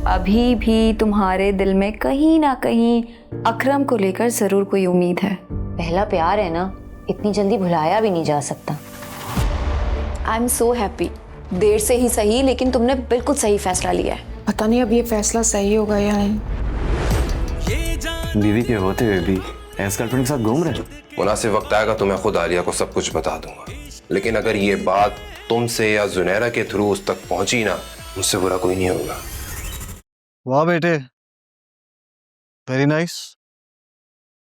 अभी भी तुम्हारे दिल में कहीं ना कहीं अकरम को लेकर जरूर कोई उम्मीद है। पहला प्यार है ना, इतनी जल्दी भुलाया भी नहीं जा सकता। I am so happy. देर से ही सही, लेकिन तुमने बिल्कुल सही फैसला लिया है। पता नहीं अब ये फैसला सही होगा या नहीं। बीवी के होते हुए भी एस गर्लफ्रेंड के साथ घूम रहे हो। मुनासिब वक्त आएगा तो मैं खुद आलिया को सब कुछ बता दूंगा, लेकिन अगर ये बात तुमसे या जुनैरा के थ्रू उस तक पहुंची ना, मुझसे बुरा कोई नहीं होगा। वाह बेटे, वेरी नाइस।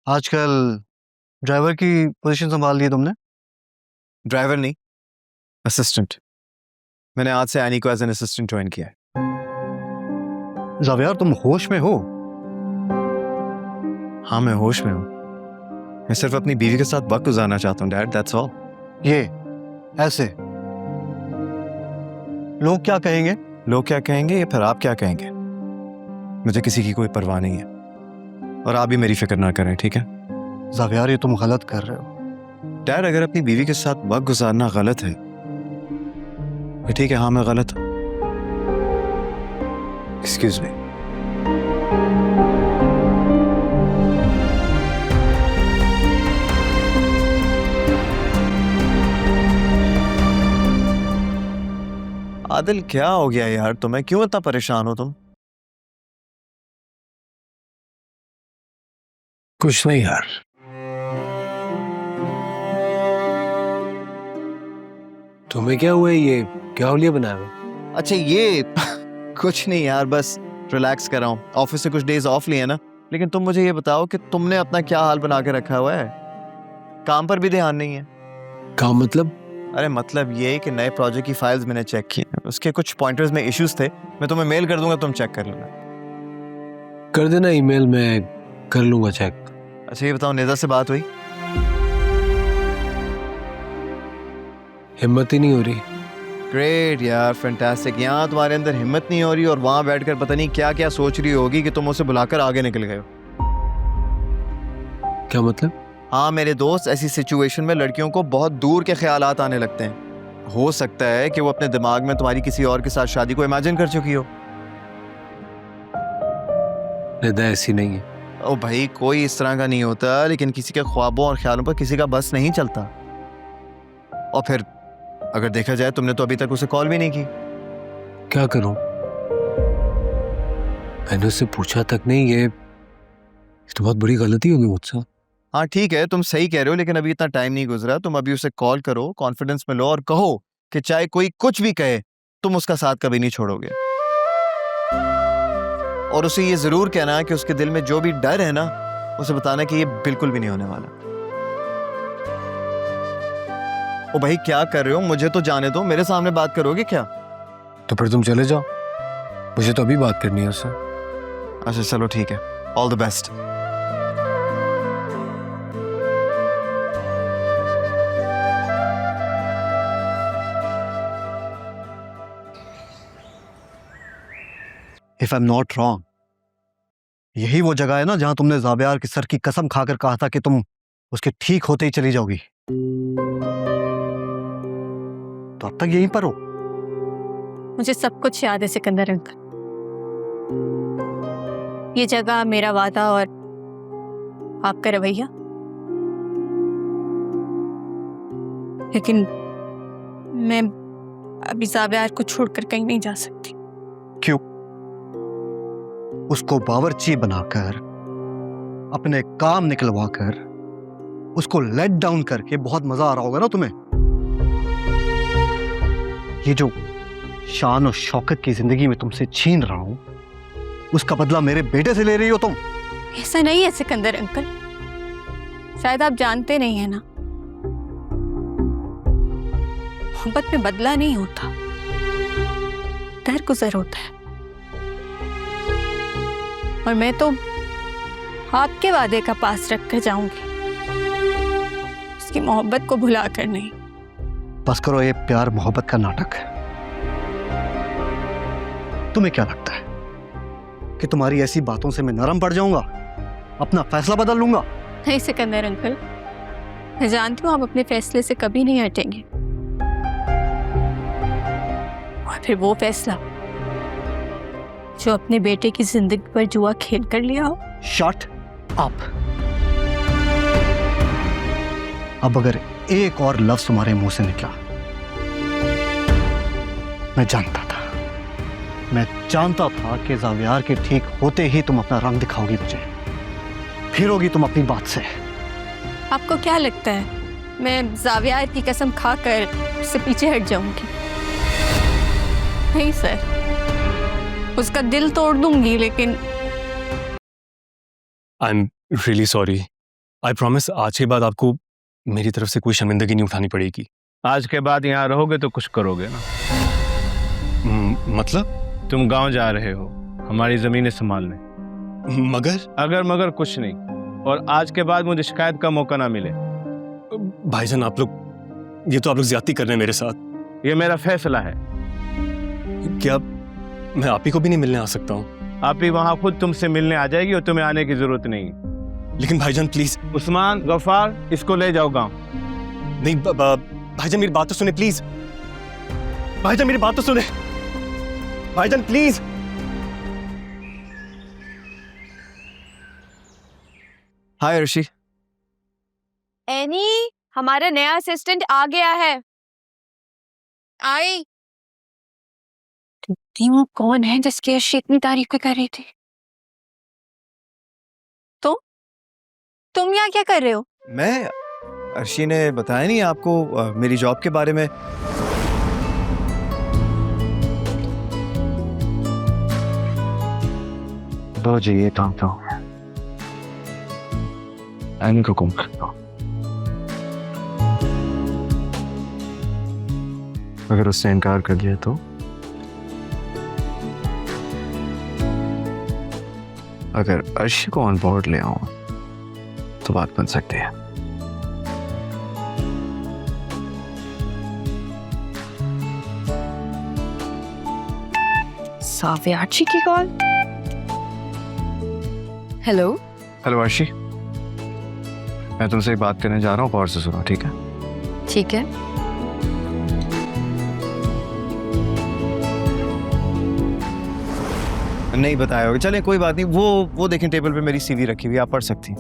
आजकल ड्राइवर की पोजीशन संभाल ली तुमने? ड्राइवर नहीं, असिस्टेंट। मैंने आज से एनी को एज एन असिस्टेंट ज्वाइन किया है। जावियार, तुम होश में हो? हाँ, मैं होश में हूँ। मैं सिर्फ अपनी बीवी के साथ वक्त गुजारना चाहता हूँ डैड, दैट्स ऑल। ये ऐसे लोग क्या कहेंगे? लोग क्या कहेंगे या फिर आप क्या कहेंगे, मुझे किसी की कोई परवाह नहीं है, और आप भी मेरी फिक्र ना करें, ठीक है? जावियार, ये तुम गलत कर रहे हो। डैड, अगर अपनी बीवी के साथ वक्त गुजारना गलत है तो ठीक है, हाँ मैं गलत हूँ। Excuse me. आदिल, क्या हो गया यार तुम्हें? क्यों इतना परेशान हो तुम? कुछ नहीं यार। तुम्हें क्या हुआ है? ये क्या होलिया बनाया हुआ? अच्छा ये कुछ नहीं यार, बस रिलैक्स कर रहा हूँ। ऑफिस से कुछ डेज ऑफ लिए ना। लेकिन तुम मुझे ये बताओ कि तुमने अपना क्या हाल बना के रखा हुआ है? काम पर भी ध्यान नहीं है। काम मतलब? अरे मतलब ये कि नए प्रोजेक्ट की फाइल्स मैंने चेक की, उसके कुछ पॉइंटर्स में इश्यूज थे। मैं तुम्हें मेल कर दूंगा, तुम चेक कर लेना। कर देना ईमेल, मैं कर लूंगा चेक। अच्छा ये बताओ, नेजा से बात हुई? हिम्मत ही नहीं हो रही। ग्रेट यार, फैंटास्टिक। यहाँ तुम्हारे अंदर हिम्मत नहीं हो रही और वहां बैठकर पता नहीं क्या क्या सोच रही होगी कि तुम उसे बुलाकर आगे निकल गए हो। क्या मतलब? हाँ मेरे दोस्त, ऐसी सिचुएशन में लड़कियों को बहुत दूर के ख्यालात आने लगते हैं। हो सकता है कि वो अपने दिमाग में तुम्हारी किसी और के साथ शादी को इमेजिन कर चुकी हो। निदा ऐसी नहीं है। ओ भाई, कोई इस तरह का नहीं होता, लेकिन किसी के ख्वाबों और ख्यालों पर किसी का बस नहीं चलता। और फिर अगर देखा जाए, तुमने तो अभी तक उसे कॉल भी नहीं की। क्या करूं? मैंने उससे पूछा तक नहीं। ये तो बहुत बड़ी गलती होगी मुझसे। हाँ ठीक है, तुम सही कह रहे हो, लेकिन अभी इतना टाइम नहीं गुजरा। तुम अभी उसे कॉल करो, कॉन्फिडेंस में लो और कहो कि चाहे कोई कुछ भी कहे, तुम उसका साथ कभी नहीं छोड़ोगे। और उसे ये जरूर कहना कि उसके दिल में जो भी डर है ना, उसे बताना कि ये बिल्कुल भी नहीं होने वाला। ओ भाई क्या कर रहे हो? मुझे तो जाने दो, मेरे सामने बात करोगे क्या? तो फिर तुम चले जाओ, मुझे तो अभी बात करनी है उससे। अच्छा चलो ठीक है, all the best. If I am not wrong, यही वो जगह है ना जहां तुमने जावियार के सर की कसम खाकर कहा था कि तुम उसके ठीक होते ही चली जाओगी। तो अब तक यहीं पर हो? मुझे सब कुछ याद है सिकंदर अंकल। ये जगह, मेरा वादा और आपका रवैया। लेकिन मैं अभी जावियार को छोड़कर कहीं नहीं जा सकती। क्यों? उसको बावर्ची बनाकर, अपने काम निकलवाकर, उसको लेट डाउन करके बहुत मजा आ रहा होगा ना तुम्हें। ये जो शान और शौकत की जिंदगी में तुमसे छीन रहा हूं, उसका बदला मेरे बेटे से ले रही हो तुम। ऐसा नहीं है सिकंदर अंकल, शायद आप जानते नहीं है ना, मोहब्बत में बदला नहीं होता, दरगुजर होता है। और मैं तो आपके वादे का पास रख कर जाऊंगी, उसकी मोहब्बत को भुला कर नहीं। बस करो ये प्यार मोहब्बत का नाटक। तुम्हें क्या लगता है कि तुम्हारी ऐसी बातों से मैं नरम पड़ जाऊंगा, अपना फैसला बदल लूंगा? नहीं सिकंदर अंकल, मैं जानती हूँ आप अपने फैसले से कभी नहीं हटेंगे। और फिर वो फैसला जो अपने बेटे की जिंदगी पर जुआ खेल कर लिया हो। Shut up. अब अगर एक और लफ्ज तुम्हारे मुंह से निकला, मैं जानता था कि ज़ावियार के ठीक होते ही तुम अपना रंग दिखाओगी मुझे, फिरोगी तुम अपनी बात से। आपको क्या लगता है मैं ज़ावियार की कसम खाकर उससे पीछे हट जाऊंगी? नहीं सर, उसका दिल तोड़ दूंगी, लेकिन I am really sorry. I promise आज के बाद आपको मेरी तरफ से कोई शर्मिंदगी नहीं उठानी पड़ेगी। आज के बाद यहाँ रहोगे तो कुछ करोगे ना? मतलब? तुम गांव जा रहे हो हमारी जमीनें संभालने। मगर मगर कुछ नहीं, और आज के बाद मुझे शिकायत का मौका ना मिले। भाईजान आप लोग, ये तो आप लोग ज्यादती कर रहे हैं मेरे साथ। ये मेरा फैसला है। क्या मैं आप ही को भी नहीं मिलने आ सकता हूँ? आप ही वहाँ खुद तुमसे मिलने आ जाएगी और तुम्हें आने की जरूरत नहीं। लेकिन भाईजान प्लीज। उस्मान, गफ्फार, इसको ले जाओ गांव। नहीं भाईजान मेरी बात तो सुने प्लीज। भाईजान मेरी बात तो सुने। भाईजान प्लीज। हाय अर्शी। एनी, हमारा नया असिस्टेंट आ गया है। आई वो कौन है जिसकी अर्शी इतनी तारीफ कर रही थी? तुम यहाँ क्या कर रहे हो? मैं, अर्शी ने बताया नहीं आपको मेरी जॉब के बारे में? लो जी, ये काम तो एनी को गुम करता हूँ। अगर उसने इनकार कर दिया तो? अगर अर्शी को ऑन बोर्ड ले आऊं तो बात बन सकती है। ज़ावियार जी की कॉल। हेलो। हेलो अर्शी, मैं तुमसे एक बात करने जा रहा हूँ, गौर से सुनो, ठीक है? ठीक है। नहीं बताया होगा, चलें कोई बात नहीं। वो देखें टेबल पे मेरी सीवी रखी हुई, आप पढ़ सकती।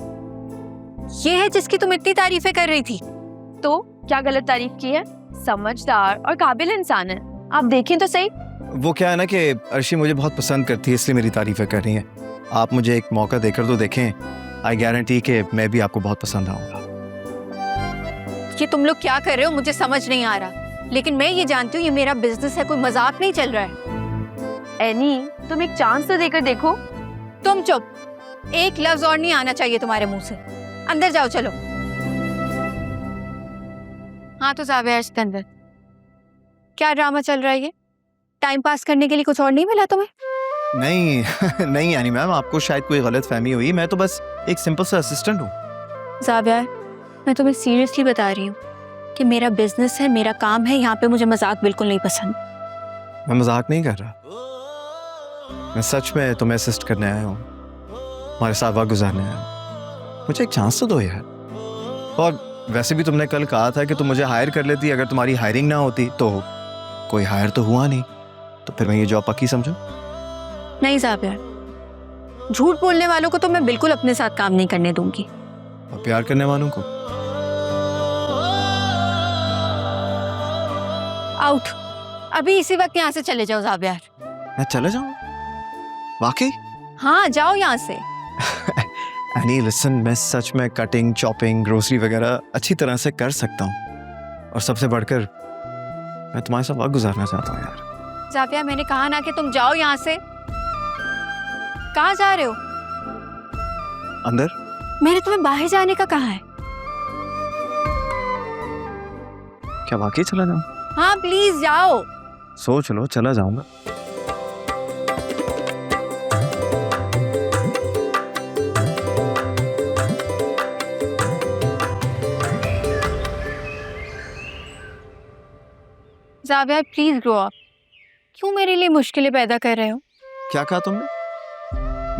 ये है जिसकी तुम इतनी तारीफें कर रही थी। तो क्या गलत तारीफ की है? समझदार और काबिल इंसान है, आप देखें तो सही। वो क्या है ना कि अर्शी मुझे बहुत पसंद करती है, इसलिए मेरी तारीफें कर रही हैं। आप मुझे एक मौका देकर तो देखें, आई गारंटी कि मैं भी आपको बहुत पसंद आऊंगा। ये तुम लोग क्या कर रहे हो मुझे समझ नहीं आ रहा, लेकिन मैं ये जानती हूँ ये मेरा बिजनेस है, कोई मजाक नहीं चल रहा है। एनी, तुम एक चांस तो देकर देखो। तुम चुप, एक लफ्ज और नहीं आना चाहिए तुम्हारे मुंह से। अंदर जाओ, चलो। हाँ तो ज़ावियार के अंदर क्या ड्रामा चल रहा है? ये टाइम पास करने के लिए कुछ और नहीं मिला तुम्हें? नहीं नहीं यानी मैम, आपको शायद कोई गलत फहमी हुई। मैं तो बस एक सिंपल सा असिस्टेंट हूँ। ज़ावियार, मैं तुम्हें सीरियसली बता रही हूँ कि मेरा बिजनेस है, मेरा काम है, यहाँ पे मुझे मजाक बिल्कुल नहीं पसंद। मैं मजाक नहीं कर रहा, मैं सच में तुम्हें असिस्ट करने आया हूँ, हमारे साथ वक्त गुजारने आया हूँ। मुझे एक चांस तो दो यार। और वैसे भी तुमने कल कहा था कि तुम मुझे हायर कर लेती अगर तुम्हारी हायरिंग ना होती। तो कोई हायर तो हुआ नहीं, तो फिर मैं ये जॉब पक्की समझूं? नहीं ज़ावियार, झूठ बोलने वालों को तो मैं बिल्कुल अपने साथ काम नहीं करने दूंगी। और प्यार करने वालों को? आउट। अभी इसी वक्त यहाँ से चले जाओ ज़ावियार। मैं चले जाऊँ? वाकई? हाँ जाओ यहाँ से। एनी लिसन, मैं सच में कटिंग, चॉपिंग, ग्रोसरी वगैरह अच्छी तरह से कर सकता हूँ, और सबसे बढ़कर मैं तुम्हारे साथ वक्त गुजारना चाहता हूँ यार। ज़ावियार, मैंने कहा ना कि तुम जाओ यहाँ से। कहाँ जा रहे हो? अंदर। मैंने तुम्हें बाहर जाने का कहा है। क्या वाकई चला जाऊँ? हाँ प्लीज जाओ। सोच लो, चला जाऊंगा। ज़ावियार प्लीज ग्रो अप। क्यों मेरे लिए मुश्किलें पैदा कर रहे हो? क्या कहा तुमने?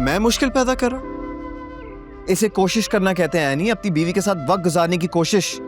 मैं मुश्किल पैदा कर रहा हूं? इसे कोशिश करना कहते हैं, नहीं अपनी बीवी के साथ वक्त गुजारने की कोशिश।